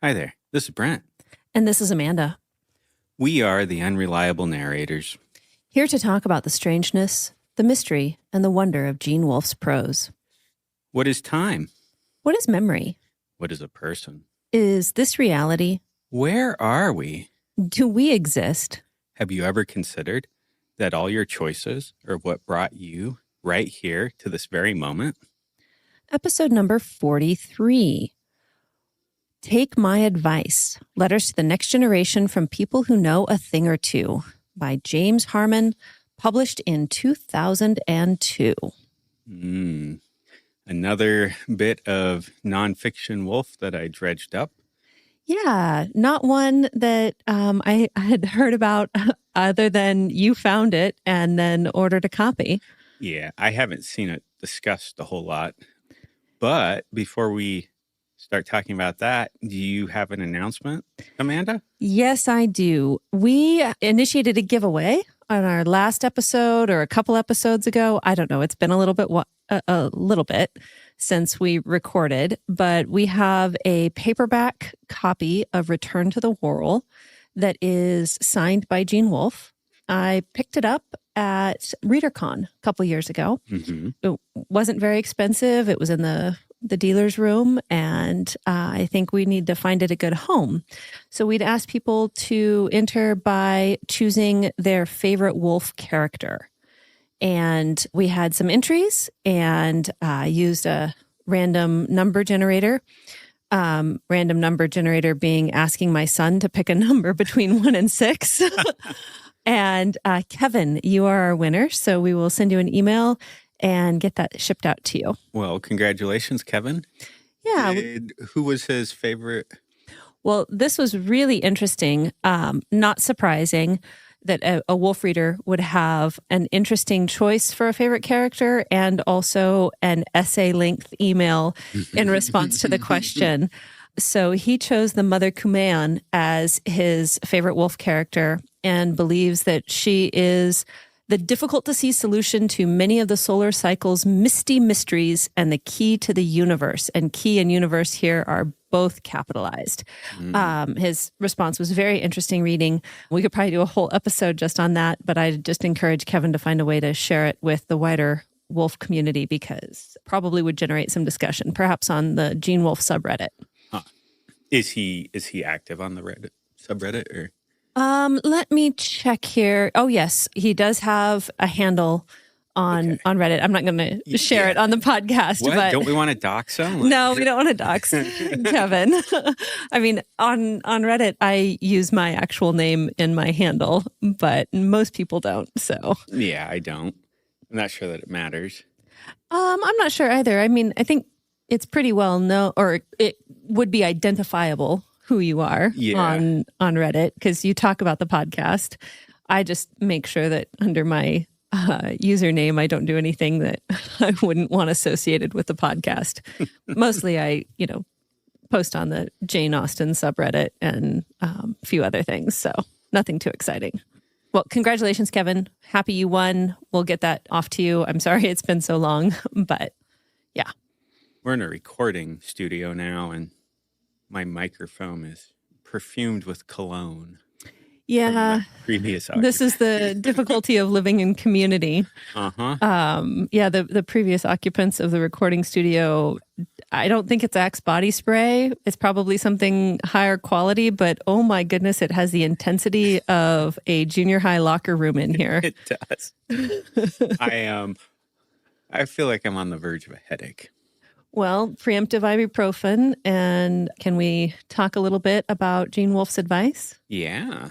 Hi there, this is Brent. And this is Amanda. We are the Unreliable Narrators. Here to talk about the strangeness, the mystery, and the wonder of Gene Wolfe's prose. What is time? What is memory? What is a person? Is this reality? Where are we? Do we exist? Have you ever considered that all your choices are what brought you right here to this very moment? Episode number 43. Take My Advice. Letters to the Next Generation from People Who Know a Thing or Two by James Harmon, published in 2002. Another bit of nonfiction Wolfe that I dredged up. Yeah, not one that I had heard about other than you found it and then ordered a copy. Yeah, I haven't seen it discussed a whole lot. But before we start talking about that, do you have an announcement, Amanda? Yes, I do. We initiated a giveaway on our last episode or a couple episodes ago. I don't know. It's been a little bit since we recorded, but we have a paperback copy of Return to the Whirl that is signed by Gene Wolfe. I picked it up at ReaderCon a couple years ago. Mm-hmm. It wasn't very expensive. It was in the dealer's room, and I think we need to find it a good home. So we'd ask people to enter by choosing their favorite Wolfe character. And we had some entries and used a random number generator. Random number generator being asking my son to pick a number between 1 and 6. And Kevin, you are our winner. So we will send you an email and get that shipped out to you. Well, congratulations, Kevin. Yeah. Who was his favorite? Well, this was really interesting. Not surprising that a Wolfe reader would have an interesting choice for a favorite character and also an essay-length email in response to the question. So he chose the Mother Kuman as his favorite Wolfe character and believes that she is the difficult-to-see solution to many of the solar cycle's misty mysteries and the key to the universe. And key and universe here are both capitalized. His response was very interesting reading. We could probably do a whole episode just on that, but I just encourage Kevin to find a way to share it with the wider Wolfe community because probably would generate some discussion, perhaps on the Gene Wolfe subreddit. Huh. Is he active on the Reddit subreddit or? Let me check here. Oh, yes, he does have a handle on Reddit. I'm not going to share it on the podcast. What? But don't we want to dox him? No, we don't want to dox Kevin. I mean, on Reddit, I use my actual name in my handle, but most people don't. So yeah, I don't. I'm not sure that it matters. I'm not sure either. I mean, I think it's pretty well known, or it would be identifiable who you are on Reddit because you talk about the podcast. I just make sure that under my username, I don't do anything that I wouldn't want associated with the podcast. Mostly I, post on the Jane Austen subreddit and a few other things. So nothing too exciting. Well, congratulations, Kevin. Happy you won. We'll get that off to you. I'm sorry it's been so long, but yeah. We're in a recording studio now and my microphone is perfumed with cologne. Yeah. Previous this is the difficulty of living in community. The previous occupants of the recording studio, I don't think it's Axe body spray. It's probably something higher quality, but oh my goodness, it has the intensity of a junior high locker room in here. It does. I feel like I'm on the verge of a headache. Well, preemptive ibuprofen. And can we talk a little bit about Gene Wolfe's advice? Yeah.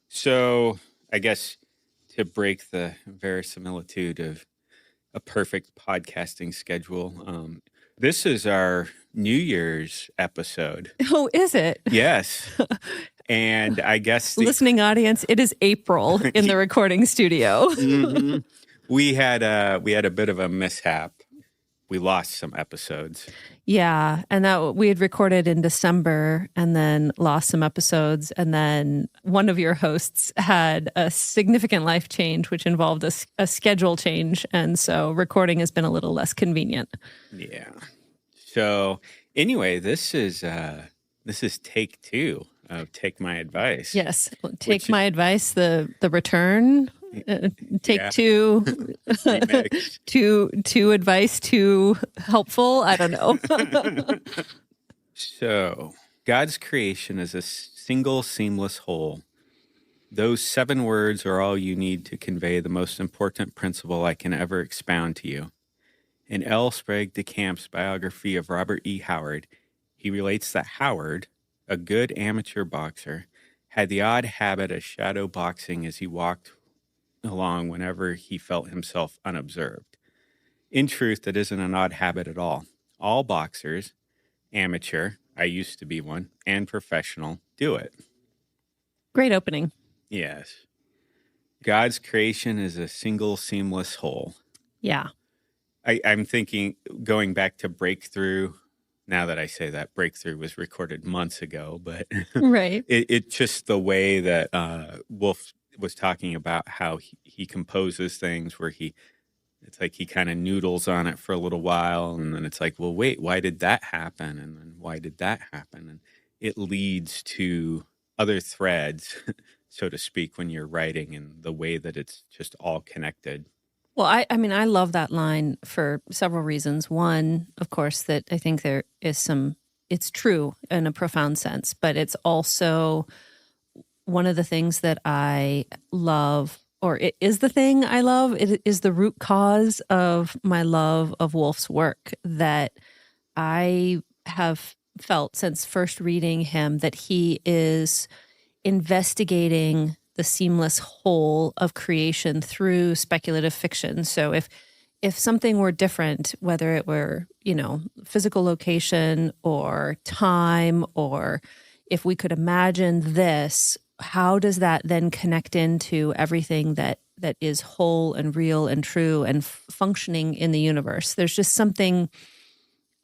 So I guess to break the verisimilitude of a perfect podcasting schedule, this is our New Year's episode. Oh, is it? Yes. And I guess listening audience, it is April in the recording studio. Mm-hmm. We had a bit of a mishap. We lost some episodes. Yeah, and that we had recorded in December and then lost some episodes. And then one of your hosts had a significant life change, which involved a schedule change. And so recording has been a little less convenient. Yeah. So anyway, this is This is take 2 of Take My Advice. Yes. Take Which my advice, the return. Take yeah, two. remix. Two advice, too helpful. I don't know. So, God's creation is a single seamless whole. Those 7 words are all you need to convey the most important principle I can ever expound to you. In L. Sprague de Camp's biography of Robert E. Howard, he relates that Howard, a good amateur boxer, had the odd habit of shadow boxing as he walked along whenever he felt himself unobserved. In truth, that isn't an odd habit at all. All boxers, amateur, I used to be one, and professional, do it. Great opening. Yes. God's creation is a single seamless whole. Yeah. I'm thinking, going back to Breakthrough, now that I say that, Breakthrough was recorded months ago, but Right. it just the way that Wolfe was talking about how he composes things where it's like he kind of noodles on it for a little while, and then it's like, well, wait, why did that happen? And then why did that happen? And it leads to other threads, so to speak, when you're writing, and the way that it's just all connected. Well, I mean, I love that line for several reasons. One, of course, that I think there is it's true in a profound sense, but it's also one of the things that I love, or it is the thing I love. It is the root cause of my love of Wolfe's work, that I have felt since first reading him that he is investigating the seamless whole of creation through speculative fiction. So if something were different, whether it were, physical location or time, or if we could imagine this, how does that then connect into everything that is whole and real and true and functioning in the universe? There's just something,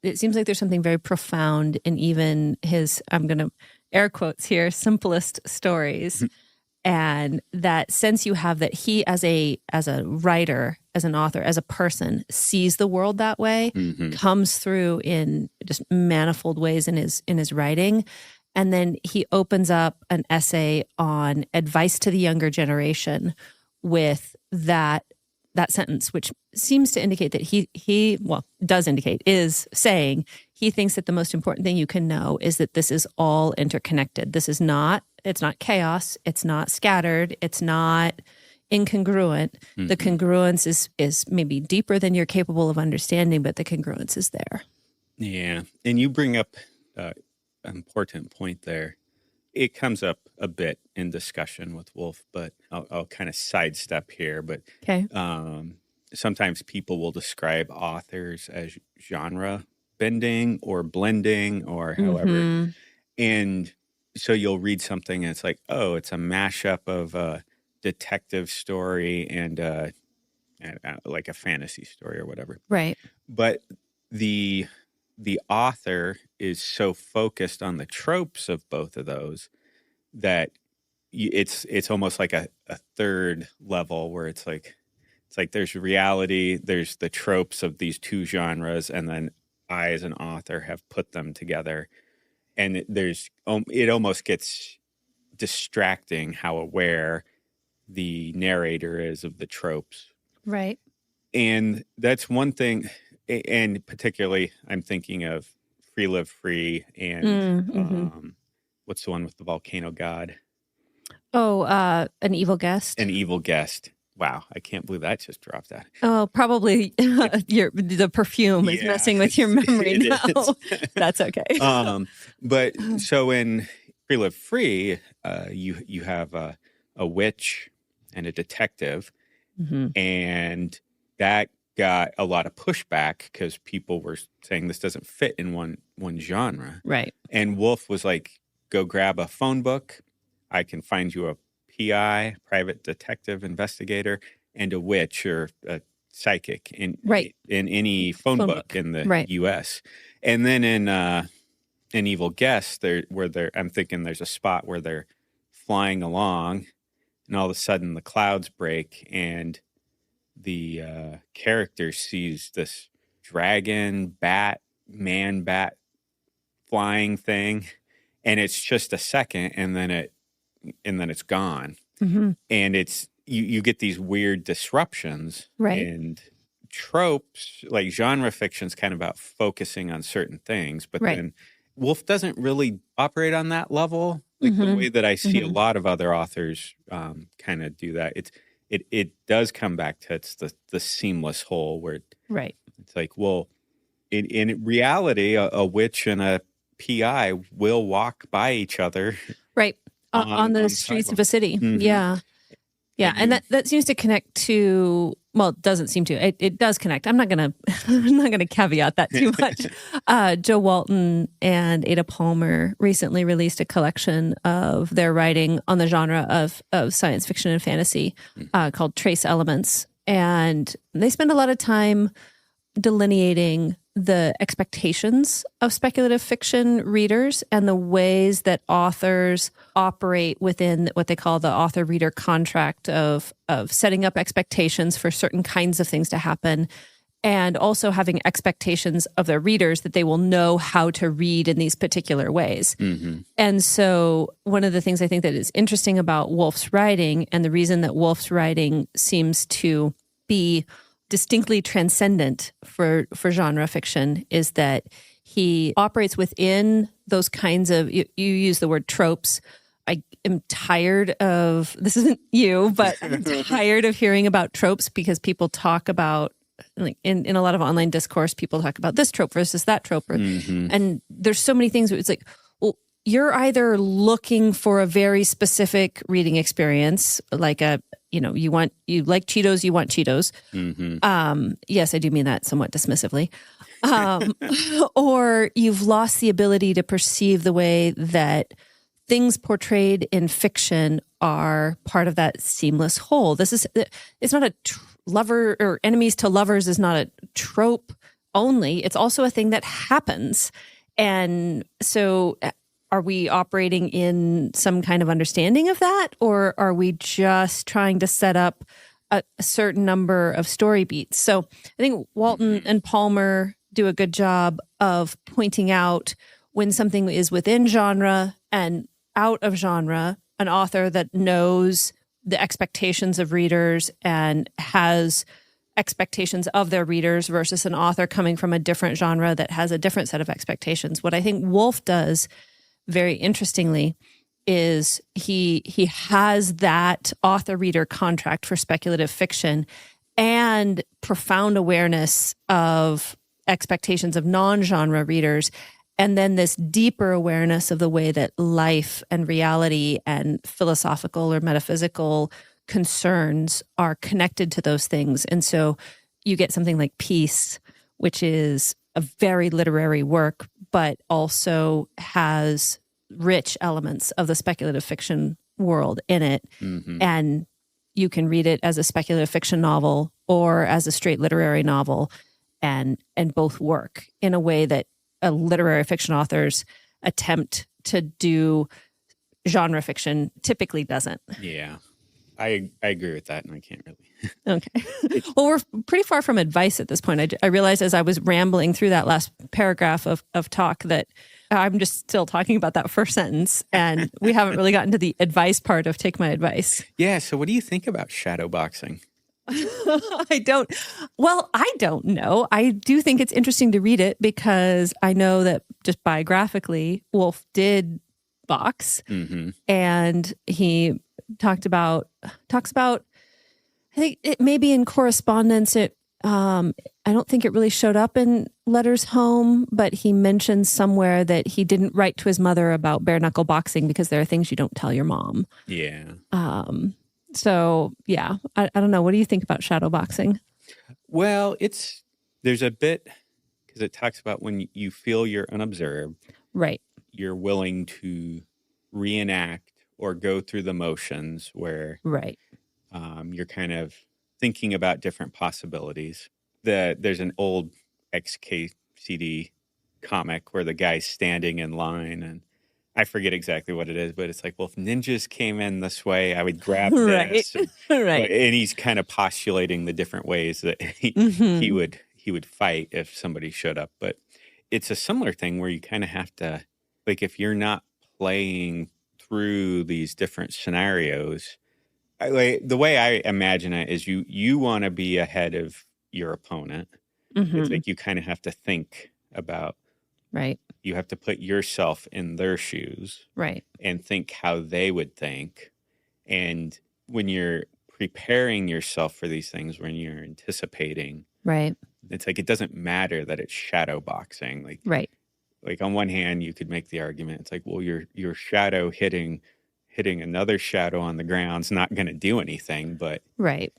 it seems like there's something very profound in even his, I'm going to air quotes here, simplest stories. And that sense you have that he, as a writer, as an author, as a person, sees the world that way, comes through in just manifold ways in his writing. And then he opens up an essay on advice to the younger generation with that sentence, which seems to indicate that is saying he thinks that the most important thing you can know is that this is all interconnected. It's not chaos. It's not scattered. It's not incongruent. The congruence is maybe deeper than you're capable of understanding, but the congruence is there. Yeah. And you bring up an important point there. It comes up a bit in discussion with Wolfe, but I'll kind of sidestep here. But Okay. Sometimes people will describe authors as genre bending or blending or however. And so you'll read something and it's like, oh, it's a mashup of a detective story and like a fantasy story or whatever. Right. But the author is so focused on the tropes of both of those that it's almost like a third level where it's like there's reality, there's the tropes of these two genres, and then I as an author have put them together, and it almost gets distracting how aware the narrator is of the tropes. Right. And that's one thing, and particularly I'm thinking of Free Live Free and what's the one with the volcano god? Oh, An Evil Guest. An Evil Guest. Wow, I can't believe that just dropped out. Oh, probably the perfume is messing with your memory now. That's okay. But so in Free Live Free, you have a witch and a detective, and that got a lot of pushback because people were saying this doesn't fit in one genre. Right. And Wolfe was like, go grab a phone book. I can find you a PI, private detective investigator, and a witch or a psychic in any phone book in the U.S. And then in An Evil Guest, I'm thinking there's a spot where they're flying along, and all of a sudden the clouds break, and the character sees this dragon, bat flying thing, and it's just a second, and then it's gone. Mm-hmm. And it's you get these weird disruptions, Right. and tropes. Like genre fiction's kind of about focusing on certain things, but Right. then Wolfe doesn't really operate on that level, like the way that I see a lot of other authors kind of do that. It does come back to it's the seamless whole where Right. it's like, well, in reality, a witch and a PI will walk by each other Right. On the on streets of sidewalk. a city. Mhm. Yeah. Yeah. And that seems to connect to, well, it doesn't seem to. It does connect. I'm not gonna caveat that too much. Joe Walton and Ada Palmer recently released a collection of their writing on the genre of science fiction and fantasy called Trace Elements. And they spend a lot of time delineating the expectations of speculative fiction readers and the ways that authors operate within what they call the author-reader contract of setting up expectations for certain kinds of things to happen, and also having expectations of their readers that they will know how to read in these particular ways. Mm-hmm. And so one of the things I think that is interesting about Wolfe's writing, and the reason that Wolfe's writing seems to be distinctly transcendent for genre fiction, is that he operates within those kinds of, you use the word tropes. I am tired of, this isn't you, but I'm tired of hearing about tropes because people talk about, like in a lot of online discourse, people talk about this trope versus that trope. And there's so many things where it's like, well, you're either looking for a very specific reading experience, like you like Cheetos, you want Cheetos. Yes, I do mean that somewhat dismissively. Or you've lost the ability to perceive the way that things portrayed in fiction are part of that seamless whole. It's not lover or enemies to lovers is not a trope only. It's also a thing that happens. And so are we operating in some kind of understanding of that? Or are we just trying to set up a certain number of story beats? So I think Walton and Palmer do a good job of pointing out when something is within genre and out of genre, an author that knows the expectations of readers and has expectations of their readers versus an author coming from a different genre that has a different set of expectations. What I think Wolfe does very interestingly is he has that author-reader contract for speculative fiction and profound awareness of expectations of non-genre readers, and then this deeper awareness of the way that life and reality and philosophical or metaphysical concerns are connected to those things. And so you get something like Peace, which is a very literary work, but also has rich elements of the speculative fiction world in it. And you can read it as a speculative fiction novel or as a straight literary novel, and both work in a way that literary fiction authors attempt to do genre fiction typically doesn't. Yeah. I agree with that, and I can't really. Okay. Well, we're pretty far from advice at this point. I realized as I was rambling through that last paragraph of talk that I'm just still talking about that first sentence, and we haven't really gotten to the advice part of take my advice. Yeah. So, what do you think about shadowboxing? I don't know. I do think it's interesting to read it because I know that just biographically, Wolfe did box, and he talks about I think it maybe in correspondence I don't think it really showed up in letters home, but he mentioned somewhere that he didn't write to his mother about bare knuckle boxing because there are things you don't tell your mom. Yeah. So yeah, I don't know. What do you think about shadow boxing? Well, there's a bit because it talks about when you feel you're unobserved, Right. you're willing to reenact or go through the motions where Right. you're kind of thinking about different possibilities. There's an old XKCD comic where the guy's standing in line, and I forget exactly what it is, but it's like, well, if ninjas came in this way, I would grab this. Right. Right. And he's kind of postulating the different ways that he would fight if somebody showed up. But it's a similar thing where you kind of have to, like, if you're not playing through these different scenarios. The way I imagine it is you want to be ahead of your opponent. It's Mm-hmm. like you kind of have to think about, Right. you have to put yourself in their shoes Right. and think how they would think. And when you're preparing yourself for these things, when you're anticipating, Right. it's like it doesn't matter that it's shadow boxing. Right. Like on one hand, you could make the argument, it's like, well, your shadow hitting another shadow on the ground's not going to do anything, but Right.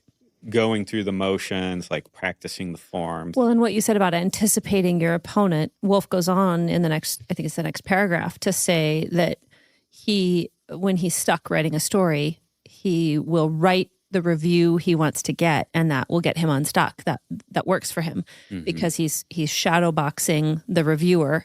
going through the motions, like practicing the forms. Well, and what you said about anticipating your opponent, Wolfe goes on in the next, I think it's the next paragraph, to say that when he's stuck writing a story, he will write the review he wants to get, and that will get him unstuck. That works for him because he's shadow boxing the reviewer,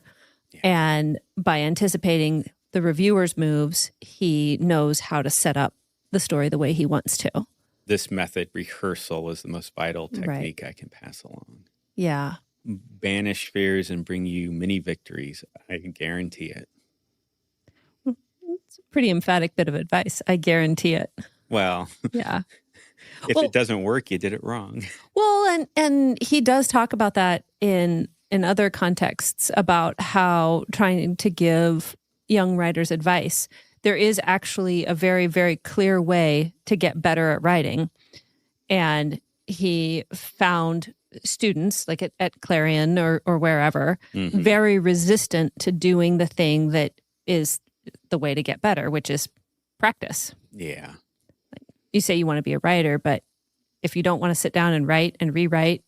and by anticipating the reviewer's moves, he knows how to set up the story the way he wants to. This method, rehearsal, is the most vital technique I can pass along. Yeah. Banish fears and bring you many victories. I guarantee it. It's a pretty emphatic bit of advice. I guarantee it. Well, yeah. If it doesn't work, you did it wrong. Well, and he does talk about that in other contexts about how trying to give young writers advice. There is actually a very, very clear way to get better at writing. And he found students like at Clarion or wherever very resistant to doing the thing that is the way to get better, which is practice. Yeah. You say you want to be a writer, but if you don't want to sit down and write and rewrite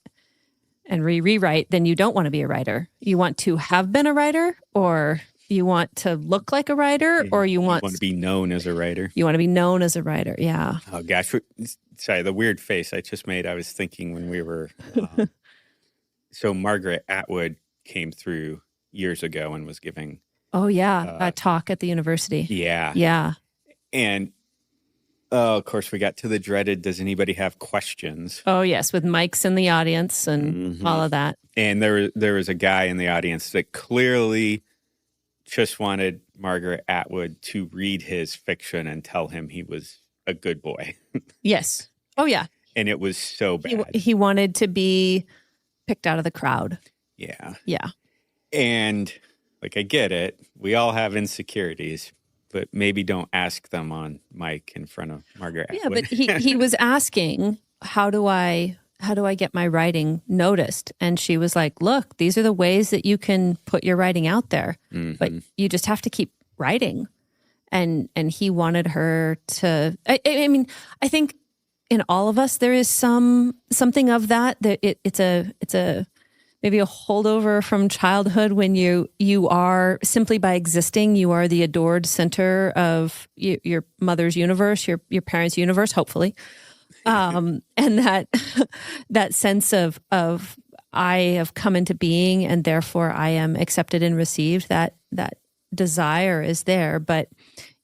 and rewrite, then you don't want to be a writer. You want to have been a writer, or you want to look like a writer, or you want to be known as a writer. You want to be known as a writer. Yeah. Oh gosh. Sorry, the weird face I just made. I was thinking when we were, so Margaret Atwood came through years ago and was giving. Oh yeah. A talk at the university. Yeah. Yeah. And of course, we got to the dreaded, does anybody have questions? Oh, yes, with mics in the audience and all of that. And there was a guy in the audience that clearly just wanted Margaret Atwood to read his fiction and tell him he was a good boy. Yes. Oh, yeah. And it was so bad. He wanted to be picked out of the crowd. Yeah. Yeah. And, like, I get it. We all have insecurities. But maybe don't ask them on mic in front of Margaret Atwood. Yeah, but he was asking, how do I get my writing noticed? And she was like, look, these are the ways that you can put your writing out there. But you just have to keep writing. And he wanted her to, I mean, I think in all of us, there is something of that it's a maybe a holdover from childhood when you are, simply by existing, you are the adored center of your mother's universe, your parents' universe, hopefully. And that sense of I have come into being and therefore I am accepted and received, that desire is there. But,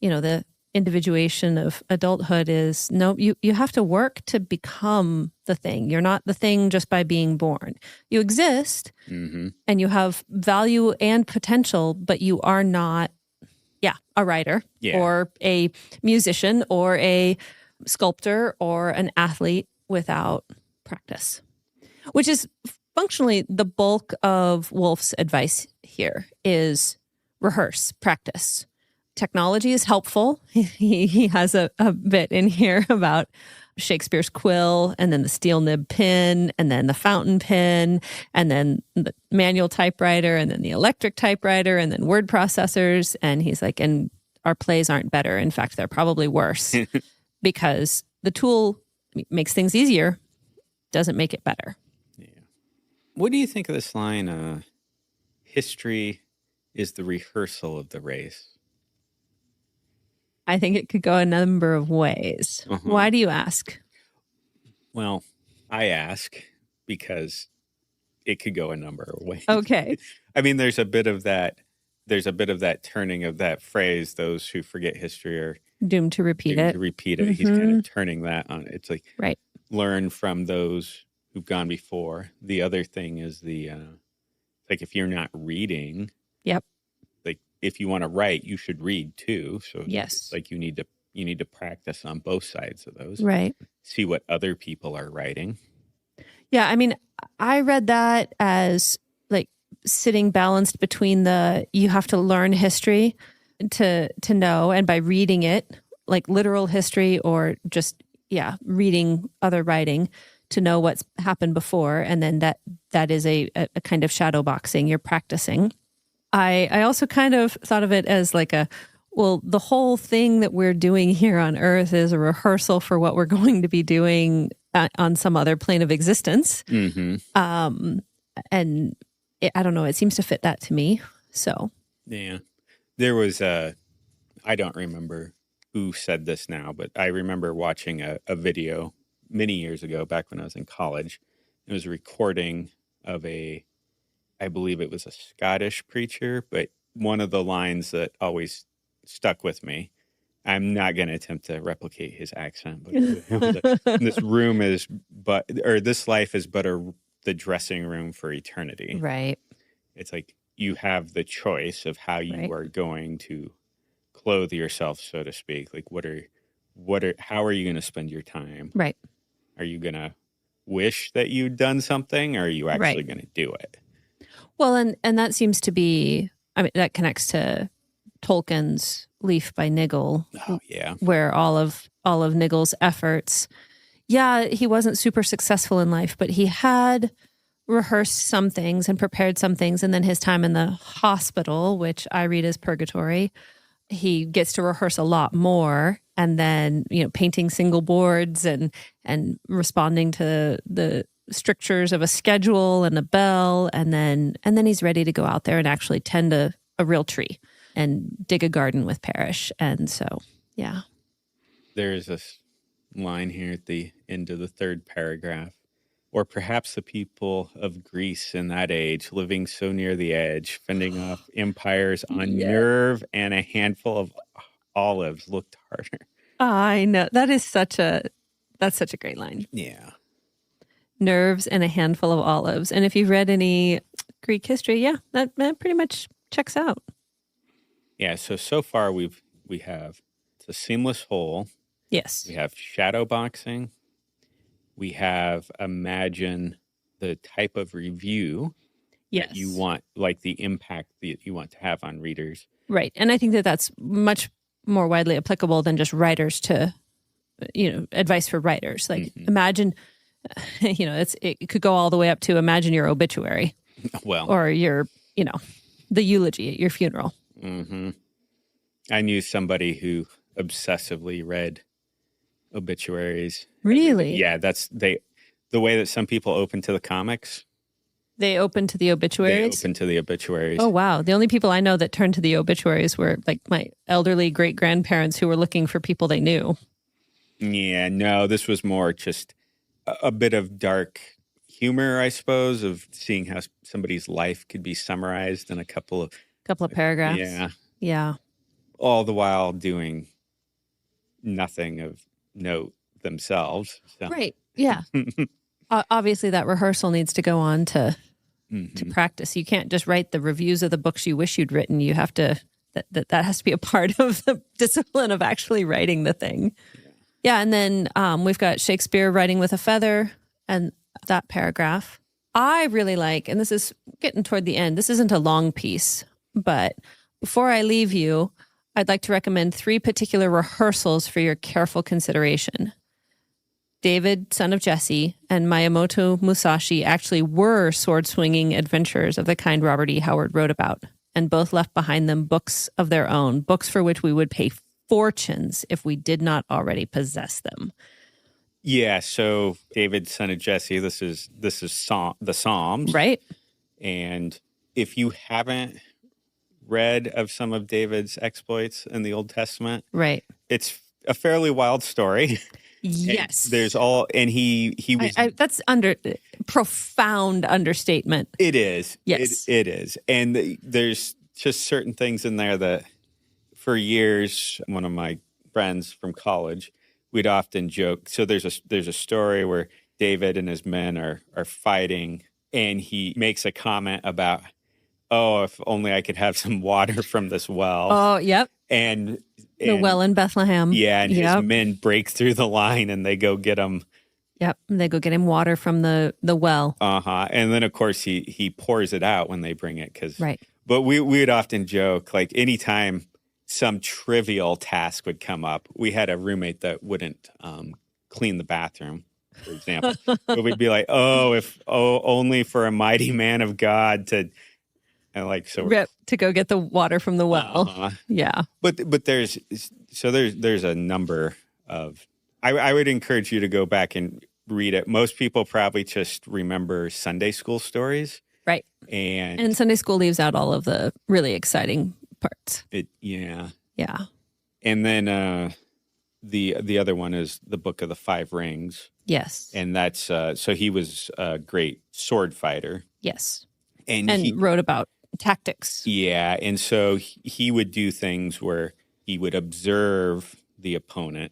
the individuation of adulthood is, no, you have to work to become the thing. You're not the thing just by being born. You exist and you have value and potential, but you are not, a writer or a musician or a sculptor or an athlete without practice, which is functionally the bulk of Wolfe's advice here is rehearse, practice. Technology is helpful. He has a bit in here about Shakespeare's quill and then the steel nib pen and then the fountain pen and then the manual typewriter and then the electric typewriter and then word processors. And he's like, and our plays aren't better. In fact, they're probably worse because the tool makes things easier, doesn't make it better. Yeah. What do you think of this line, history is the rehearsal of the race? I think it could go a number of ways. Why do you ask? Well, I ask because it could go a number of ways. Okay. I mean, there's a bit of that turning of that phrase, those who forget history are doomed to repeat it. He's kind of turning that on. It's like, right. Learn from those who've gone before. The other thing is like if you're not reading, yep, like if you want to write, you should read too. So Yes. like you need to practice on both sides of those. Right. See what other people are writing. Yeah, I mean, I read that as like sitting balanced between you have to learn history to know, and by reading it, like literal history, or just reading other writing to know what's happened before, and then that is a kind of shadow boxing. You're practicing. I also kind of thought of it as like the whole thing that we're doing here on Earth is a rehearsal for what we're going to be doing on some other plane of existence. Mm-hmm. And I don't know, it seems to fit that to me. So, yeah, there was I don't remember who said this now, but I remember watching a video many years ago, back when I was in college. It was a recording of I believe it was a Scottish preacher, but one of the lines that always stuck with me, I'm not going to attempt to replicate his accent, but it was this life is but the dressing room for eternity. right. It's like you have the choice of how you are going to clothe yourself, so to speak. Like how are you going to spend your time? Right. Are you going to wish that you'd done something, or are you actually going to do it? Well, and that seems to be, I mean, that connects to Tolkien's Leaf by Niggle. Oh, yeah. Where all of Niggle's efforts, he wasn't super successful in life, but he had rehearsed some things and prepared some things. And then his time in the hospital, which I read as purgatory, he gets to rehearse a lot more. And then, painting single boards and responding to the strictures of a schedule and a bell, and then he's ready to go out there and actually tend a real tree and dig a garden with Parrish. And so, yeah. There's this line here at the end of the third paragraph. Or perhaps the people of Greece in that age, living so near the edge, fending off empires on nerve and a handful of olives, looked harder. I know. That's such a great line. Yeah. Nerves and a handful of olives. And if you've read any Greek history, that pretty much checks out. Yeah, so far we have it's a seamless whole. Yes. We have shadow boxing. We have imagine the type of review that you want, like the impact that you want to have on readers. Right. And I think that's much more widely applicable than just writers to, advice for writers. Like imagine, it could go all the way up to imagine your obituary. Well. Or your, the eulogy at your funeral. Mm-hmm. I knew somebody who obsessively read obituaries. Really? Yeah, the way that some people open to the comics. They open to the obituaries? They open to the obituaries. Oh, wow. The only people I know that turned to the obituaries were like my elderly great-grandparents who were looking for people they knew. Yeah, no, this was more just a bit of dark humor, I suppose, of seeing how somebody's life could be summarized in a couple of paragraphs. Yeah. Yeah. All the while doing nothing of note themselves. So. Right. Yeah. Obviously, that rehearsal needs to go on to practice. You can't just write the reviews of the books you wish you'd written. You have to, that has to be a part of the discipline of actually writing the thing. Yeah. And then we've got Shakespeare writing with a feather and that paragraph. I really like, and this is getting toward the end, this isn't a long piece, but before I leave you, I'd like to recommend 3 particular rehearsals for your careful consideration. David, son of Jesse, and Miyamoto Musashi actually were sword-swinging adventurers of the kind Robert E. Howard wrote about, and both left behind them books of their own, books for which we would pay fortunes if we did not already possess them. Yeah, so David, son of Jesse, this is the Psalms. Right. And if you haven't read of some of David's exploits in the Old Testament, right, it's a fairly wild story. Yes. There's he was that's profound understatement. It is. Yes. It is. And there's just certain things in there that for years, one of my friends from college, we'd often joke. So there's a story where David and his men are fighting, and he makes a comment about, oh, if only I could have some water from this well. Oh, yep. And The well in Bethlehem. Yeah, and his Yep. men break through the line and they go get him. Yep. They go get him water from the well. And then of course he pours it out when they bring it Right. But we would often joke, like anytime some trivial task would come up, we had a roommate that wouldn't clean the bathroom, for example. But we'd be like, if only for a mighty man of God to, and like so to go get the water from the well. Yeah. But there's a number of. I would encourage you to go back and read it. Most people probably just remember Sunday school stories. Right. And Sunday school leaves out all of the really exciting parts. Yeah. And then the other one is the Book of the Five Rings. Yes. And that's so he was a great sword fighter. Yes. And he wrote about tactics. Yeah. And so he would do things where he would observe the opponent,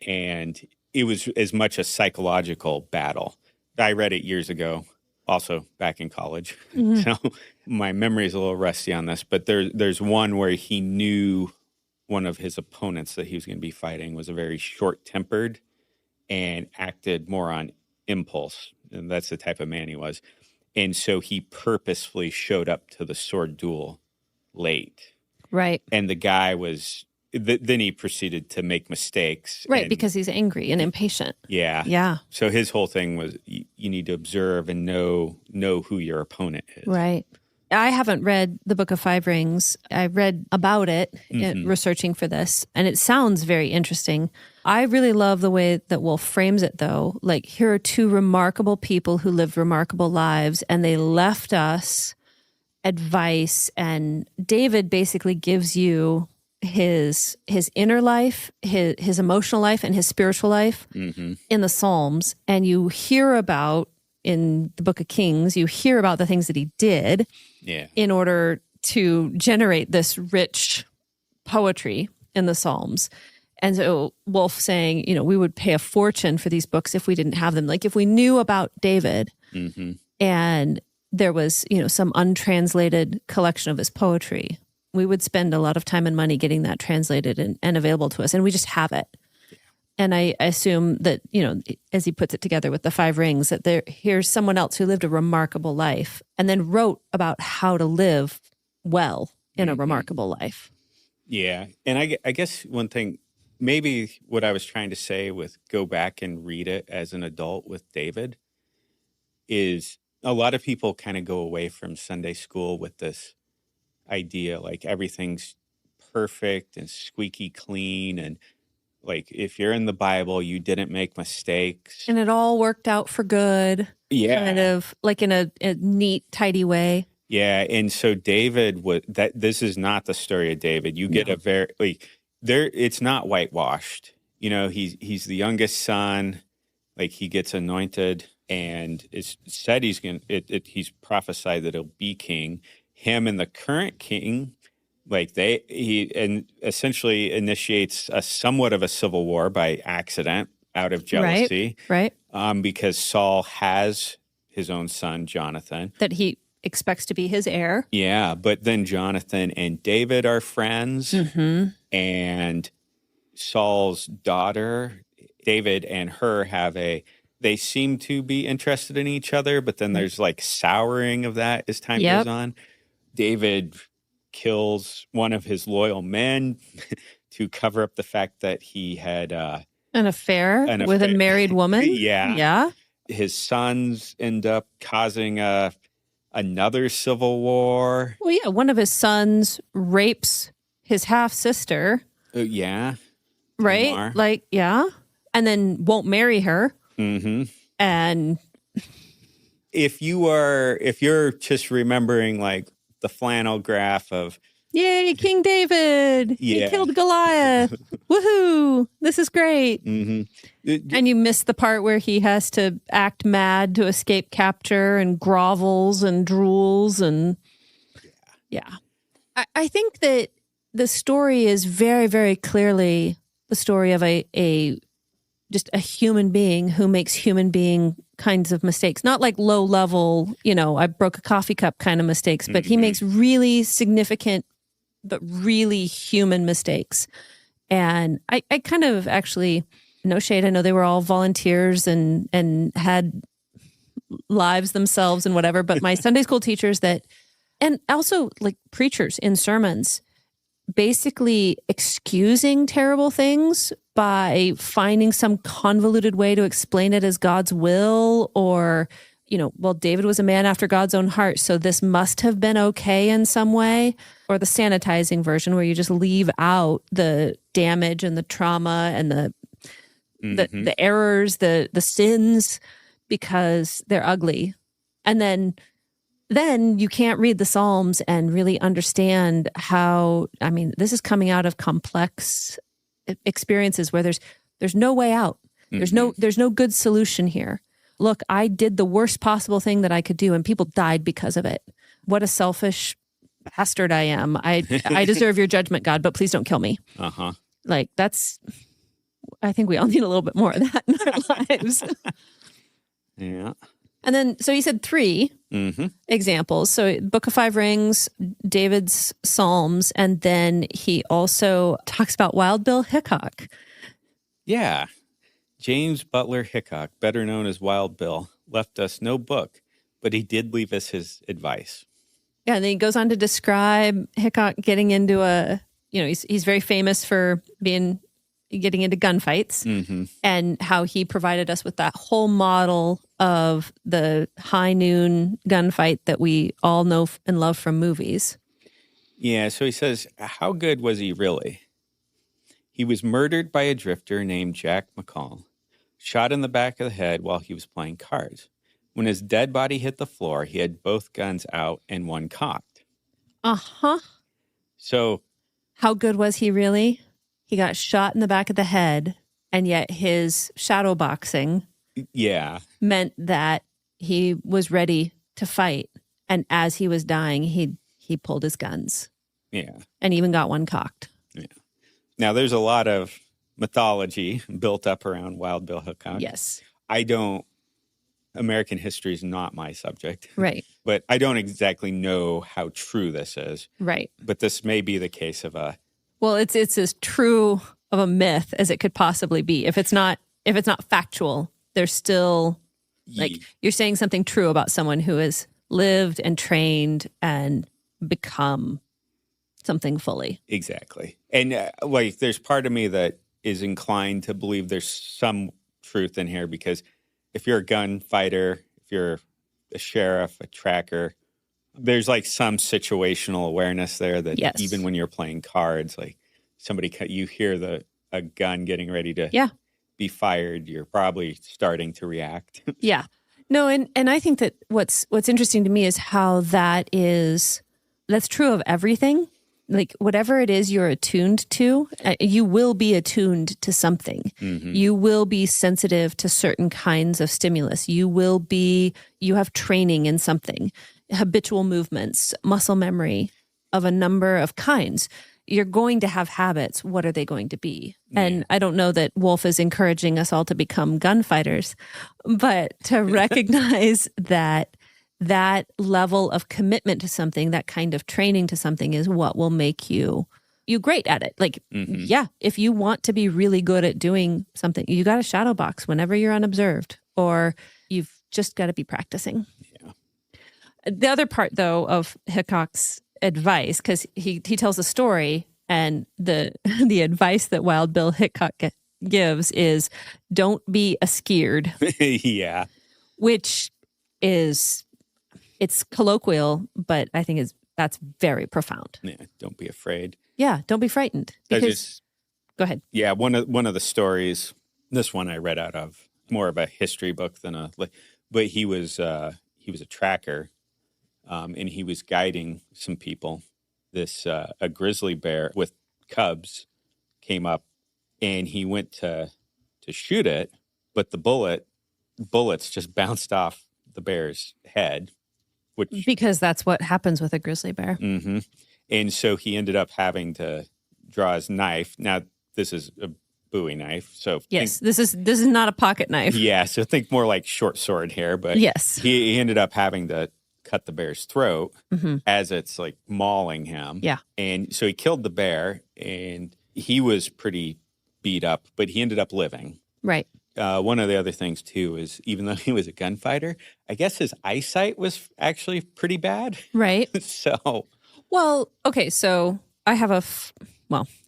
and it was as much a psychological battle. I read it years ago, also back in college. Mm-hmm. So my memory is a little rusty on this, but there's one where he knew one of his opponents that he was going to be fighting was a very short-tempered and acted more on impulse. And that's the type of man he was. And so he purposefully showed up to the sword duel late. Right. And the guy was... Then he proceeded to make mistakes. Right, because he's angry and impatient. Yeah. Yeah. So his whole thing was you need to observe and know who your opponent is. Right. I haven't read the Book of Five Rings. I read about it in researching for this, and it sounds very interesting. I really love the way that Wolfe frames it, though. Like, here are two remarkable people who lived remarkable lives, and they left us advice, and David basically gives you his inner life, his emotional life, and his spiritual life in the Psalms. And you hear about, in the Book of Kings, you hear about the things that he did in order to generate this rich poetry in the Psalms. And so Wolfe saying, we would pay a fortune for these books if we didn't have them. Like if we knew about David and there was, some untranslated collection of his poetry, we would spend a lot of time and money getting that translated and available to us. And we just have it. Yeah. And I assume that, as he puts it together with the Five Rings, that here's someone else who lived a remarkable life and then wrote about how to live well in a remarkable life. Yeah. And I guess one thing, maybe what I was trying to say with go back and read it as an adult with David is a lot of people kind of go away from Sunday school with this idea like everything's perfect and squeaky clean, and like if you're in the Bible you didn't make mistakes and it all worked out for good, kind of like in a neat, tidy way. And so David this is not the story of David. You get a very it's not whitewashed. He's the youngest son, like he gets anointed and it's said he's prophesied that he'll be king. Him and the current king, he essentially initiates somewhat of a civil war by accident out of jealousy. Right. Because Saul has his own son, Jonathan. That he expects to be his heir. Yeah, but then Jonathan and David are friends. And Saul's daughter, David and her they seem to be interested in each other, but then there's like souring of that as time goes on. David kills one of his loyal men to cover up the fact that he had an affair with a married woman. Yeah. His sons end up causing another civil war. Well, yeah, one of his sons rapes his half-sister. Right? Tamar. And then won't marry her. And if you're just remembering like the flannel graph of yay, King David, he killed Goliath, woohoo, this is great. And you miss the part where he has to act mad to escape capture and grovels and drools and I think that the story is very, very clearly the story of a just a human being who makes human being kinds of mistakes, not like low level, I broke a coffee cup kind of mistakes, but he makes really significant, but really human mistakes. And I kind of actually, no shade, I know they were all volunteers and had lives themselves and whatever, but my Sunday school teachers and also like preachers in sermons, basically excusing terrible things by finding some convoluted way to explain it as God's will, or, well, David was a man after God's own heart, so this must have been okay in some way, or the sanitizing version where you just leave out the damage and the trauma and the errors, the sins, because they're ugly. And then you can't read the Psalms and really understand how, this is coming out of complex experiences where there's no way out. There's no good solution here. Look, I did the worst possible thing that I could do and people died because of it. What a selfish bastard I am. I deserve your judgment, God, but please don't kill me. Like I think we all need a little bit more of that in our lives. Yeah. And then, so you said 3 examples. So Book of Five Rings, David's Psalms, and then he also talks about Wild Bill Hickok. Yeah. James Butler Hickok, better known as Wild Bill, left us no book, but he did leave us his advice. Yeah, and then he goes on to describe Hickok getting into he's very famous for getting into gunfights, and how he provided us with that whole model of the high noon gunfight that we all know and love from movies. Yeah, so he says, how good was he really? He was murdered by a drifter named Jack McCall, shot in the back of the head while he was playing cards. When his dead body hit the floor, he had both guns out and one cocked. So how good was he really? He got shot in the back of the head, and yet his shadow boxing meant that he was ready to fight. And as he was dying, he pulled his guns. Yeah. And even got one cocked. Yeah. Now, there's a lot of mythology built up around Wild Bill Hickok. Yes. American history is not my subject. Right. But I don't exactly know how true this is. Right. But this may be the case of well, it's as true of a myth as it could possibly be. If it's not factual, there's still like you're saying something true about someone who has lived and trained and become something fully. Exactly. And there's part of me that is inclined to believe there's some truth in here, because if you're a gunfighter, if you're a sheriff, a tracker, there's like some situational awareness there that even when you're playing cards, like you hear a gun getting ready to be fired, you're probably starting to react. Yeah. No, and I think that what's interesting to me is how that's true of everything. Like whatever it is you're attuned to, you will be attuned to something. You will be sensitive to certain kinds of stimulus. You have training in something, habitual movements, muscle memory of a number of kinds. You're going to have habits. What are they going to be? And I don't know that Wolfe is encouraging us all to become gunfighters, but to recognize that level of commitment to something, that kind of training to something is what will make you great at it. Like, if you want to be really good at doing something, you got to shadow box whenever you're unobserved, or you've just got to be practicing. Yeah. The other part, though, of Hickok's advice, because he tells a story, and the advice that Wild Bill Hickok gives is don't be a skeered. Yeah. Which is, it's colloquial, but I think that's very profound. Yeah, don't be afraid. Yeah, don't be frightened. Because, go ahead. Yeah, one of the stories, this one I read out of more of a history book than but he was a tracker, and he was guiding some people. A grizzly bear with cubs came up, and he went to shoot it, but the bullets just bounced off the bear's head. Because that's what happens with a grizzly bear. And so he ended up having to draw his knife. Now, this is a Bowie knife. So Yes, this is not a pocket knife. Yeah, so think more like short sword here. But yes, he ended up having to cut the bear's throat as it's like mauling him. Yeah. And so he killed the bear, and he was pretty beat up, but he ended up living. Right. One of the other things, too, is even though he was a gunfighter, I guess his eyesight was actually pretty bad. Right. So, Well, okay, so I have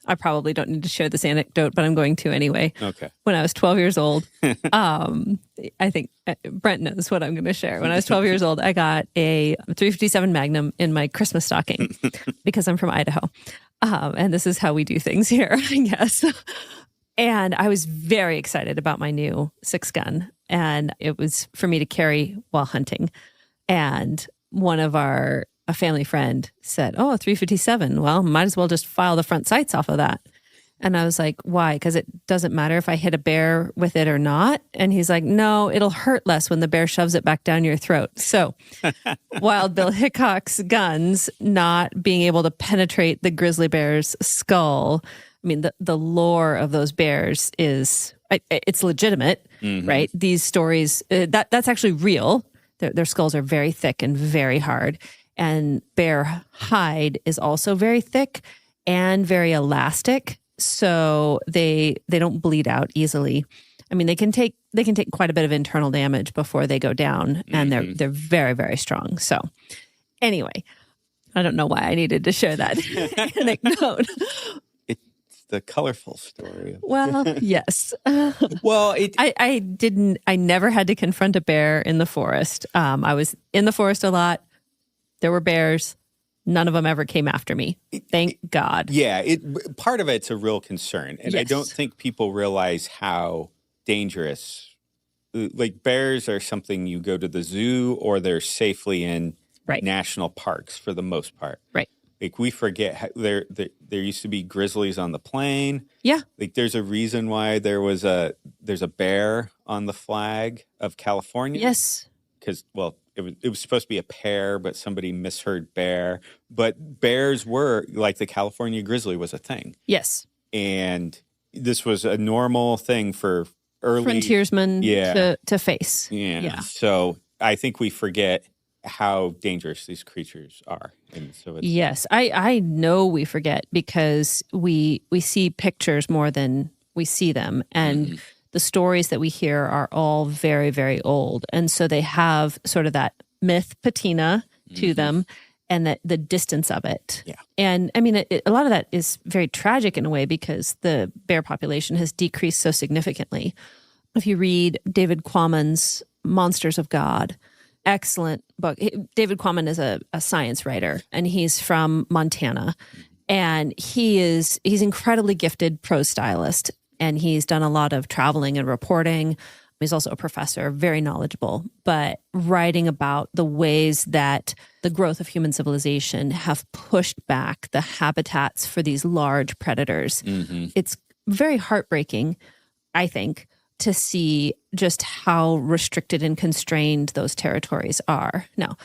I probably don't need to share this anecdote, but I'm going to anyway. okay. When I was 12 years old, I think Brent knows what I'm going to share. When I was 12 years old, I got a 357 Magnum in my Christmas stocking because I'm from Idaho. And this is how we do things here, I guess. And I was very excited about my new 6-gun. And it was for me to carry while hunting. And a family friend said, "Oh, a 357. Well, might as well just file the front sights off of that." And I was like, "Why? Because it doesn't matter if I hit a bear with it or not." And he's like, "No, it'll hurt less when the bear shoves it back down your throat." So Wild Bill Hickok's guns not being able to penetrate the grizzly bear's skull. I mean, the lore of those bears it's legitimate, right? These stories, that's actually real. Their skulls are very thick and very hard. And bear hide is also very thick and very elastic, so they don't bleed out easily. I mean, they can take quite a bit of internal damage before they go down, and they're very, very strong. So, anyway, I don't know why I needed to share that anecdote. It's the colorful story. Well, yes. Well, I never had to confront a bear in the forest. I was in the forest a lot. There were bears. None of them ever came after me. Thank God. Yeah, part of it's a real concern. And I Yes. don't think people realize how dangerous. Like bears are something you go to the zoo or they're safely in Right. national parks for the most part. Right. Like we forget there used to be grizzlies on the plain. Yeah. Like there's a reason why there's a bear on the flag of California. Yes. Because, well, it was supposed to be a pair, but somebody misheard bear. But bears were, like the California grizzly was a thing. Yes. And this was a normal thing for early Frontiersmen to face. Yeah. So I think we forget how dangerous these creatures are. And so it's, Yes. I know we forget because we see pictures more than we see them. And the stories that we hear are all very, very old. And so they have sort of that myth patina to them and the distance of it. Yeah. And I mean, a lot of that is very tragic in a way because the bear population has decreased so significantly. If you read David Quammen's Monsters of God, excellent book. David Quammen is a science writer, and he's from Montana. And he's incredibly gifted prose stylist. And he's done a lot of traveling and reporting. He's also a professor, very knowledgeable, but writing about the ways that the growth of human civilization have pushed back the habitats for these large predators. It's very heartbreaking, I think, to see just how restricted and constrained those territories are. Now,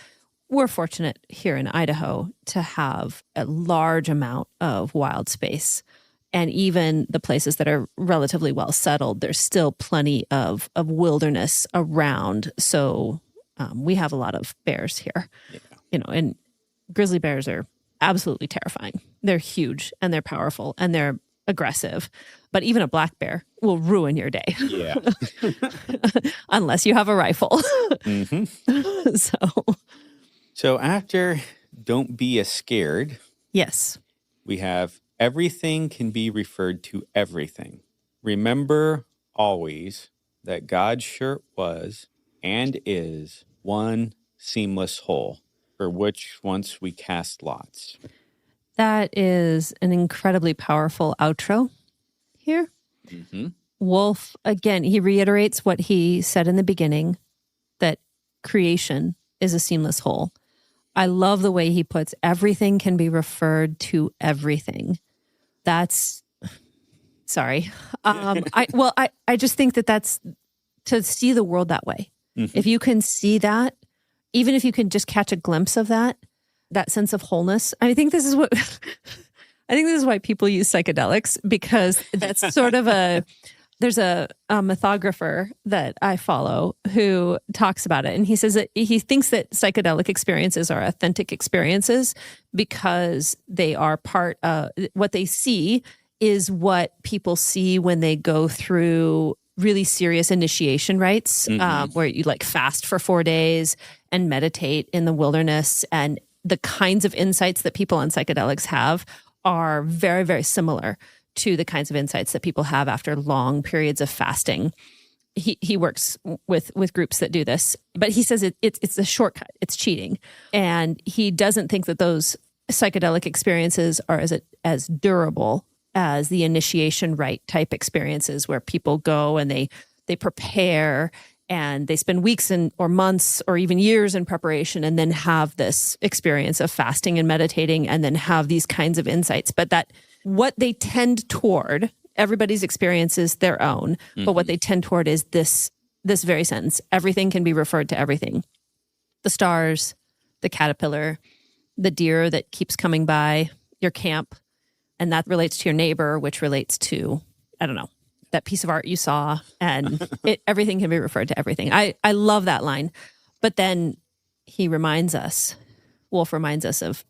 we're fortunate here in Idaho to have a large amount of wild space. And even the places that are relatively well settled, there's still plenty of wilderness around. So we have a lot of bears here, and grizzly bears are absolutely terrifying. They're huge and they're powerful and they're aggressive. But even a black bear will ruin your day. Yeah. Unless you have a rifle. So after don't be a scared, Yes. we have everything can be referred to everything. Remember always that God's shirt was and is one seamless whole, for which once we cast lots. That is an incredibly powerful outro here. Wolfe, again, he reiterates what he said in the beginning, that creation is a seamless whole. I love the way he puts everything can be referred to everything. That's, sorry. I just think that's to see the world that way. If you can see that, even if you can just catch a glimpse of that sense of wholeness, I think this is what I think this is why people use psychedelics, because that's sort of there's a mythographer that I follow who talks about it. And he says that he thinks that psychedelic experiences are authentic experiences because they are part of what they see is what people see when they go through really serious initiation rites, where you like fast for 4 days and meditate in the wilderness. And the kinds of insights that people on psychedelics have are very, very similar to the kinds of insights that people have after long periods of fasting. He works with groups that do this, but he says it's a shortcut. It's cheating. And he doesn't think that those psychedelic experiences are as durable as the initiation rite type experiences where people go and they prepare and they spend weeks or months or even years in preparation and then have this experience of fasting and meditating and then have these kinds of insights. But that what they tend toward, everybody's experience is their own, but what they tend toward is this very sentence: everything can be referred to everything. The stars, the caterpillar, the deer that keeps coming by your camp, and that relates to your neighbor, which relates to, I don't know, that piece of art you saw, and everything can be referred to everything. I love that line. But then Wolfe reminds us of,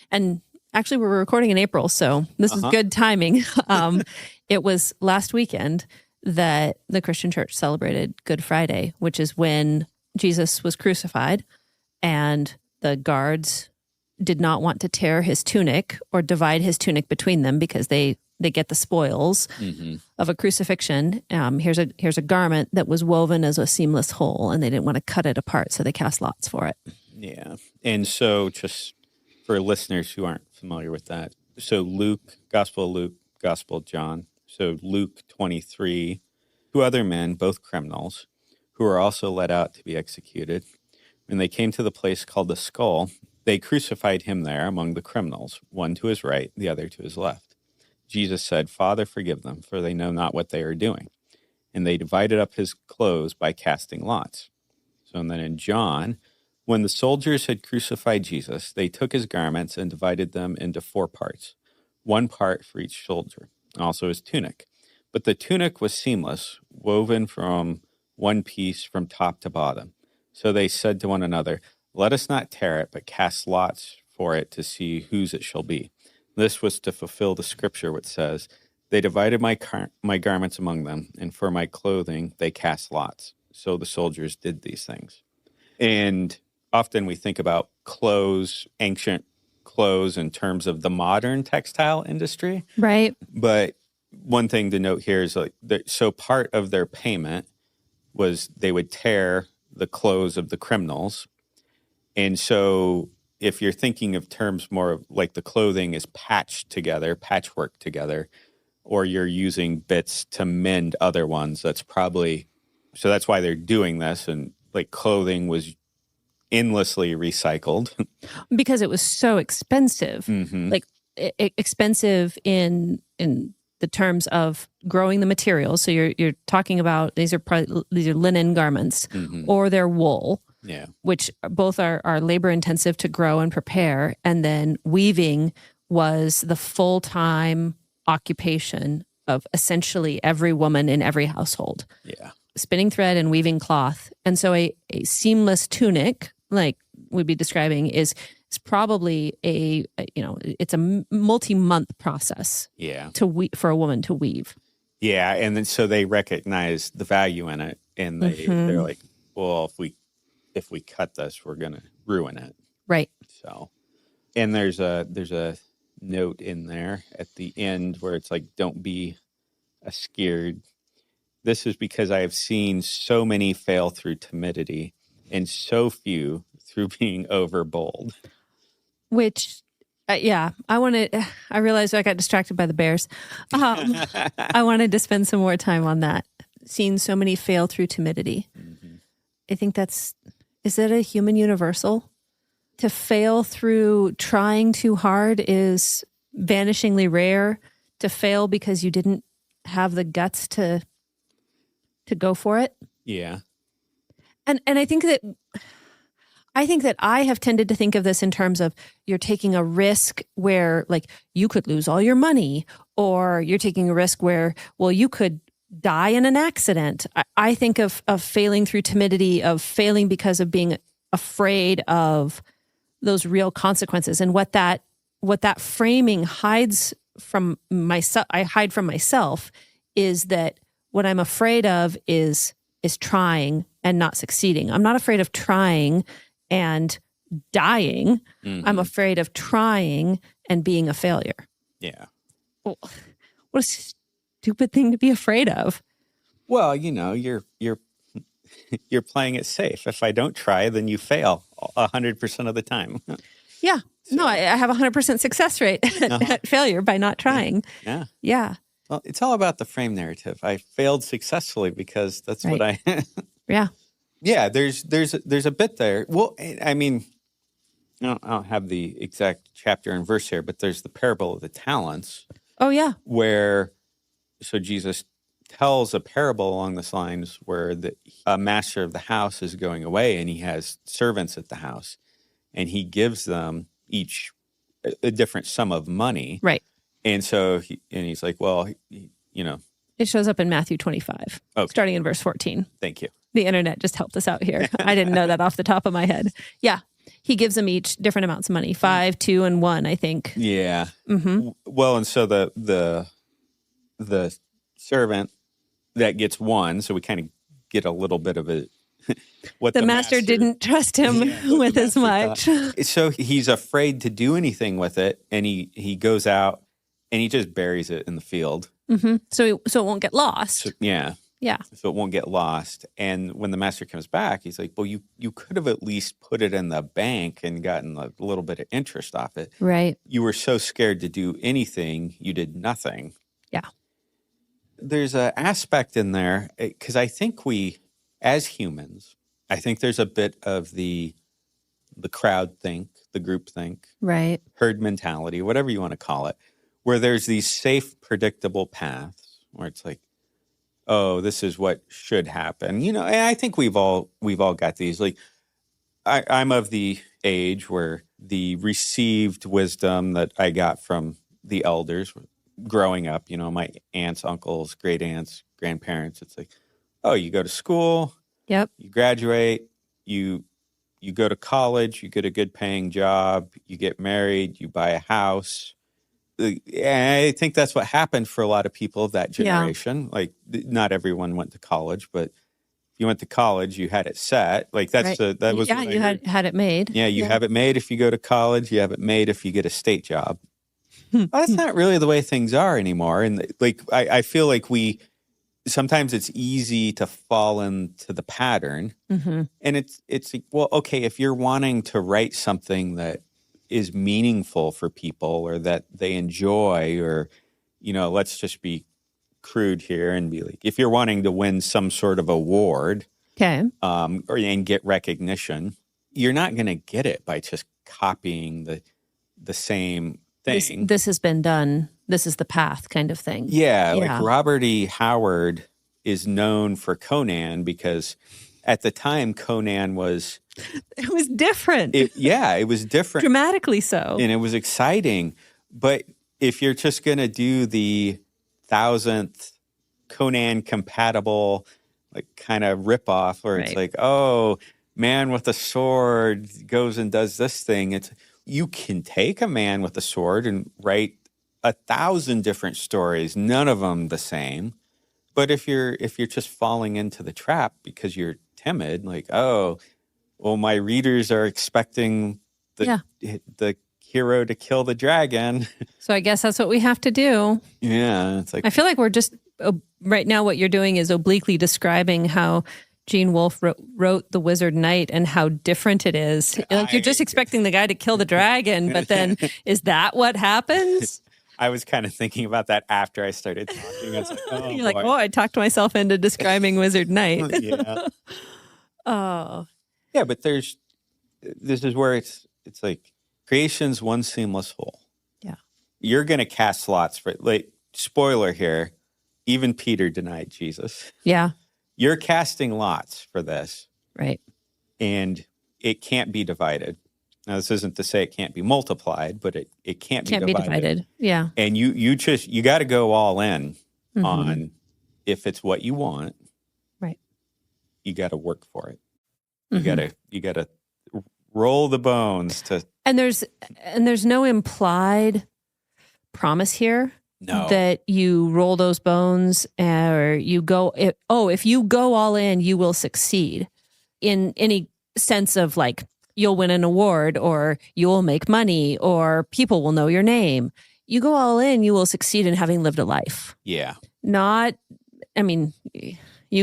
and actually we're recording in April, so this is good timing. It was last weekend that the Christian church celebrated Good Friday, which is when Jesus was crucified, and the guards did not want to tear his tunic or divide his tunic between them because they get the spoils of a crucifixion. Here's a garment that was woven as a seamless whole, and they didn't want to cut it apart, so they cast lots for it. Yeah. And so just for listeners who aren't familiar with that, so Gospel of Luke, Gospel of John. So Luke 23, 2 other men, both criminals, who were also led out to be executed. When they came to the place called the Skull, they crucified him there among the criminals, one to his right, the other to his left. Jesus said, "Father, forgive them, for they know not what they are doing." And they divided up his clothes by casting lots. So, and then in John, when the soldiers had crucified Jesus, they took his garments and divided them into 4 parts, 1 part for each soldier, also his tunic. But the tunic was seamless, woven from one piece from top to bottom. So they said to one another, "Let us not tear it, but cast lots for it to see whose it shall be." This was to fulfill the scripture which says, "They divided my garments among them, and for my clothing they cast lots." So the soldiers did these things. And often we think about clothes, ancient clothes, in terms of the modern textile industry. Right. But one thing to note here is so part of their payment was they would tear the clothes of the criminals. And so if you're thinking of terms more of like the clothing is patchwork together, or you're using bits to mend other ones, that's why they're doing this. And like clothing was endlessly recycled. Because it was so expensive, like expensive in the terms of growing the materials. So you're talking about these are linen garments or they're wool, which both are labor intensive to grow and prepare. And then weaving was the full-time occupation of essentially every woman in every household. Yeah. Spinning thread and weaving cloth. And so a seamless tunic, like we'd be describing, is probably it's a multi-month process. Yeah. For a woman to weave. Yeah, and then so they recognize the value in it, and they're like, well, if we cut this, we're gonna ruin it. Right. So, and there's a note in there at the end where it's like, "Don't be scared. This is because I have seen so many fail through timidity, and so few through being overbold." Which, I realized I got distracted by the bears. I wanted to spend some more time on that. Seen so many fail through timidity. I think is it a human universal? To fail through trying too hard is vanishingly rare. To fail because you didn't have the guts to go for it. Yeah. And I think that I think that I have tended to think of this in terms of you're taking a risk where like you could lose all your money, or you're taking a risk where, well, you could die in an accident. I think of failing through timidity, of failing because of being afraid of those real consequences. And what that framing hides from myself, I hide from myself, is that what I'm afraid of is trying and not succeeding. I'm not afraid of trying and dying. Mm-hmm. I'm afraid of trying and being a failure. Yeah. Well, what a stupid thing to be afraid of. Well, you're you're playing it safe. If I don't try, then you fail 100% of the time. Yeah. So. No, I have a 100% success rate at failure by not trying. Yeah. Yeah. Well, it's all about the frame narrative. I failed successfully because that's right. what I... Yeah. Yeah, there's a bit there. Well, I mean, I don't have the exact chapter and verse here, but there's the parable of the talents. Oh, yeah. So Jesus tells a parable along this lines where a master of the house is going away and he has servants at the house, and he gives them each a different sum of money. Right. And so he's like, well, It shows up in Matthew 25, starting in verse 14. Thank you. The internet just helped us out here. I didn't know that off the top of my head. Yeah. He gives them each different amounts of money, 5, 2, and 1, I think. Yeah. Mm-hmm. Well, and so the servant that gets 1, so we kind of get a little bit of a what the master didn't trust him with as much. So he's afraid to do anything with it, and he goes out and he just buries it in the field. Mm-hmm. So it won't get lost. Yeah. So it won't get lost. And when the master comes back, he's like, well, you could have at least put it in the bank and gotten a little bit of interest off it. Right. You were so scared to do anything, you did nothing. Yeah. There's an aspect in there, because I think we, as humans, I think there's a bit of the crowd think, the group think, right, herd mentality, whatever you want to call it, where there's these safe, predictable paths where it's like, oh, this is what should happen. And I think we've all got these. Like, I'm of the age where the received wisdom that I got from the elders growing up, my aunts, uncles, great aunts, grandparents, it's like, oh, you go to school, yep, you graduate, you go to college, you get a good paying job, you get married, you buy a house. I think that's what happened for a lot of people of that generation. Yeah. Like, not everyone went to college, but if you went to college, you had it set. Like, that's right. That was you had it made. Yeah, you have it made if you go to college. You have it made if you get a state job. Well, that's not really the way things are anymore. And like, I feel like sometimes it's easy to fall into the pattern. Mm-hmm. And it's like, well, okay, if you're wanting to write something that is meaningful for people or that they enjoy, or, let's just be crude here and be like, if you're wanting to win some sort of award, okay, and get recognition, you're not going to get it by just copying the same thing. This has been done. This is the path kind of thing. Yeah. Like Robert E. Howard is known for Conan because at the time Conan was... It was different. It was different. Dramatically so. And it was exciting. But if you're just going to do the 1000th Conan compatible, like, kind of ripoff where it's like, oh, man with a sword goes and does this thing. You can take a man with a sword and write 1,000 different stories, none of them the same. But if you're just falling into the trap because you're timid, like, oh, well, my readers are expecting the hero to kill the dragon. So I guess that's what we have to do. Yeah. It's like, I feel like we're just, right now what you're doing is obliquely describing how Gene Wolfe wrote The Wizard Knight and how different it is. Like, you're just expecting the guy to kill the dragon, but then is that what happens? I was kind of thinking about that after I started talking. I was like, oh, you're like, I talked myself into describing Wizard Knight. Yeah. Oh. Yeah, but this is where it's like creation's one seamless whole. Yeah. You're going to cast lots for, like, spoiler here, even Peter denied Jesus. Yeah. You're casting lots for this. Right. And it can't be divided. Now, this isn't to say it can't be multiplied, but it can't be divided. Yeah. And you got to go all in on, if it's what you want, right? You got to work for it. You got to roll the bones to. And there's no implied promise here. No. That you roll those bones or you go, if you go all in, you will succeed in any sense of like, you'll win an award or you'll make money or people will know your name. You go all in, you will succeed in having lived a life. Yeah. You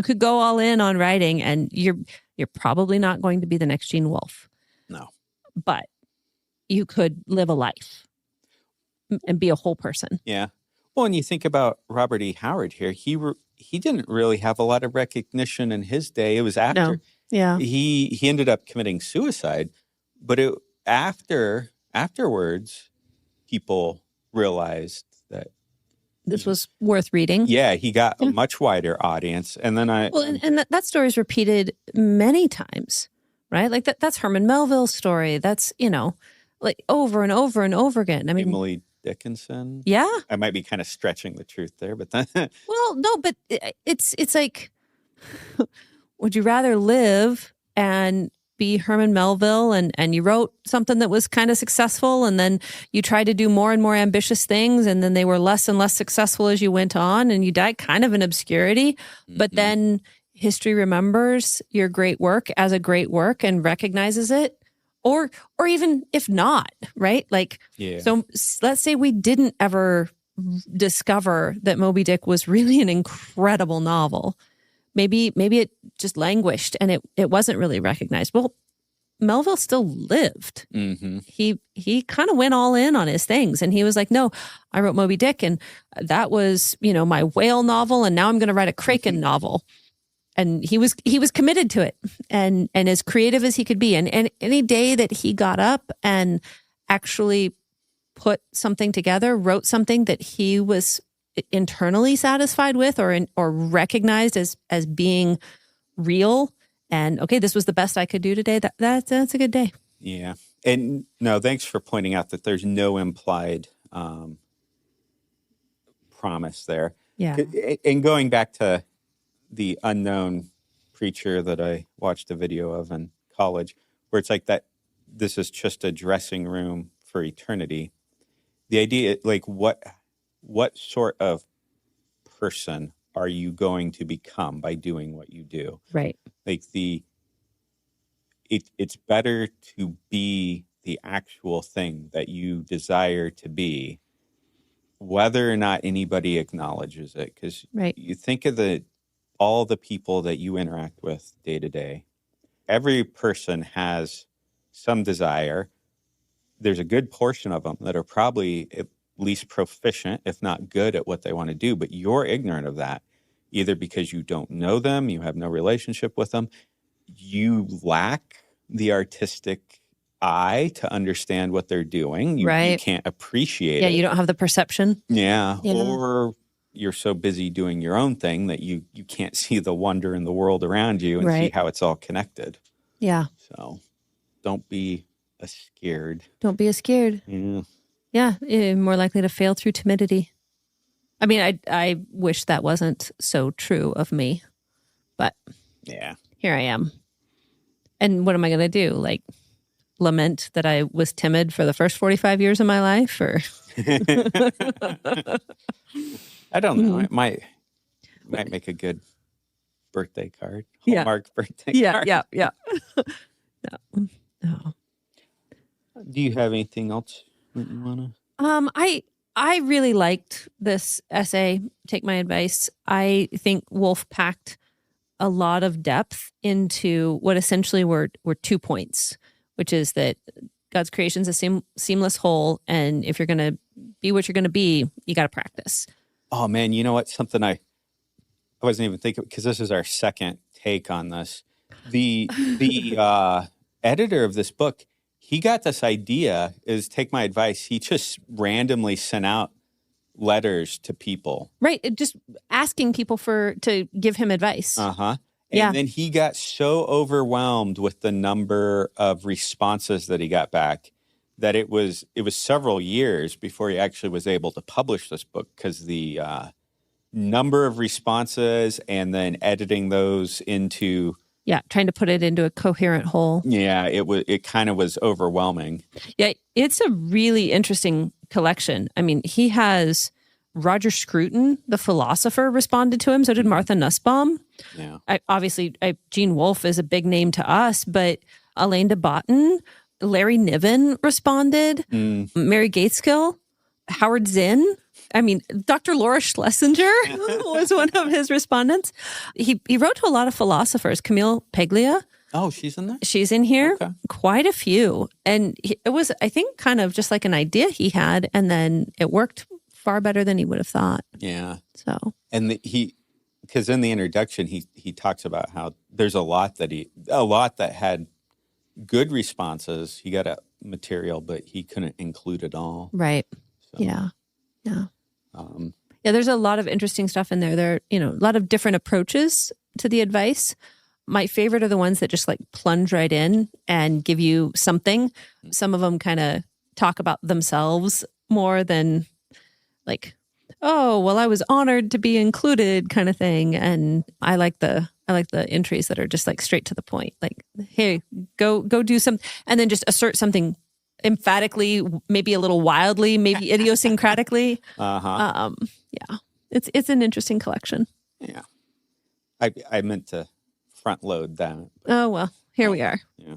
could go all in on writing and you're probably not going to be the next Gene Wolfe. No. But you could live a life and be a whole person. Yeah. Well, and you think about Robert E. Howard here, he didn't really have a lot of recognition in his day. It was after. No. Yeah. He ended up committing suicide, but afterwards, people realized that this was worth reading. Yeah, he got a much wider audience, and then that story is repeated many times, right? Like that's Herman Melville's story. That's like over and over and over again. I mean, Emily Dickinson. Yeah, I might be kind of stretching the truth there, but then well, no, but it's like, would you rather live and be Herman Melville and you wrote something that was kind of successful and then you tried to do more and more ambitious things and then they were less and less successful as you went on and you died kind of in obscurity, but then history remembers your great work as a great work and recognizes it? Or even if not, right? Like, So let's say we didn't ever discover that Moby Dick was really an incredible novel. Maybe it just languished and it wasn't really recognized. Well, Melville still lived. Mm-hmm. He kind of went all in on his things and he was like, no, I wrote Moby Dick and that was, my whale novel and now I'm going to write a Kraken novel. And he was committed to it and as creative as he could be. And any day that he got up and actually put something together, wrote something that he was internally satisfied with or recognized as being real and okay, this was the best I could do today, that's a good day. Yeah. And no, thanks for pointing out that there's no implied promise there. Yeah. And going back to the unknown preacher that I watched a video of in college, where it's like that this is just a dressing room for eternity. The idea, like, what sort of person are you going to become by doing what you do? Right. Like it's better to be the actual thing that you desire to be, whether or not anybody acknowledges it. Because you think of all the people that you interact with day to day. Every person has some desire. There's a good portion of them that are probably at least proficient, if not good at what they want to do, but you're ignorant of that, either because you don't know them, you have no relationship with them, you lack the artistic eye to understand what they're doing. You can't appreciate it. Yeah, you don't have the perception. Yeah, or you're so busy doing your own thing that you can't see the wonder in the world around you and see how it's all connected. Yeah. So don't be scared. Don't be scared. Yeah. Yeah, you're more likely to fail through timidity. I mean, I wish that wasn't so true of me, but here I am. And what am I going to do? Like, lament that I was timid for the first 45 years of my life? Or I don't know. It might make a good birthday card. Hallmark birthday card. Yeah. No. Do you have anything else that you want to? I really liked this essay. Take my advice. I think Wolfe packed a lot of depth into what essentially were 2 points, which is that God's creation is a seamless whole, and if you're going to be what you're going to be, you got to practice. Oh man, you know what? Something I wasn't even thinking, because this is our second take on this. The editor of this book, he got this idea, take my advice. He just randomly sent out letters to people. Right. Just asking people to give him advice. Uh-huh. Yeah. And then he got so overwhelmed with the number of responses that he got back that it was several years before he actually was able to publish this book, because the number of responses and then editing those into Trying to put it into a coherent whole. it kind of was overwhelming. Yeah, it's a really interesting collection. I mean, he has Roger Scruton, the philosopher, responded to him. So did Martha Nussbaum. Yeah. Gene Wolfe is a big name to us, but Alain de Botton, Larry Niven responded, Mary Gateskill, Howard Zinn. I mean, Dr. Laura Schlesinger was one of his respondents. He wrote to a lot of philosophers. Camille Paglia. Oh, she's in there? She's in here. Okay. Quite a few. And it was, I think, kind of just like an idea he had, and then it worked far better than he would have thought. Yeah. So. And because in the introduction, he talks about how there's a lot that had good responses. He got a material, but he couldn't include it all. Right. So, yeah. There's a lot of interesting stuff in there. There are, a lot of different approaches to the advice. My favorite are the ones that just like plunge right in and give you something. Some of them kind of talk about themselves more than like, oh, well, I was honored to be included kind of thing. And I like the entries that are just like straight to the point. Like, hey, go do something, and then just assert something emphatically, maybe a little wildly, maybe idiosyncratically. It's an interesting collection. Yeah. I meant to front load that. Oh, well, here we are. Yeah.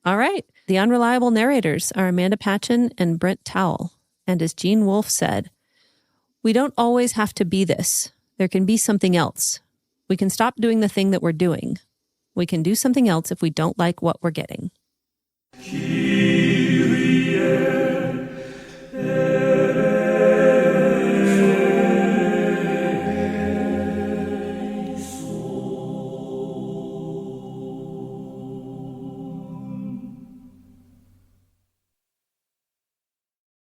All right. The Unreliable Narrators are Amanda Patchen and Brent Towle. And as Gene Wolfe said, we don't always have to be this. There can be something else. We can stop doing the thing that we're doing. We can do something else if we don't like what we're getting.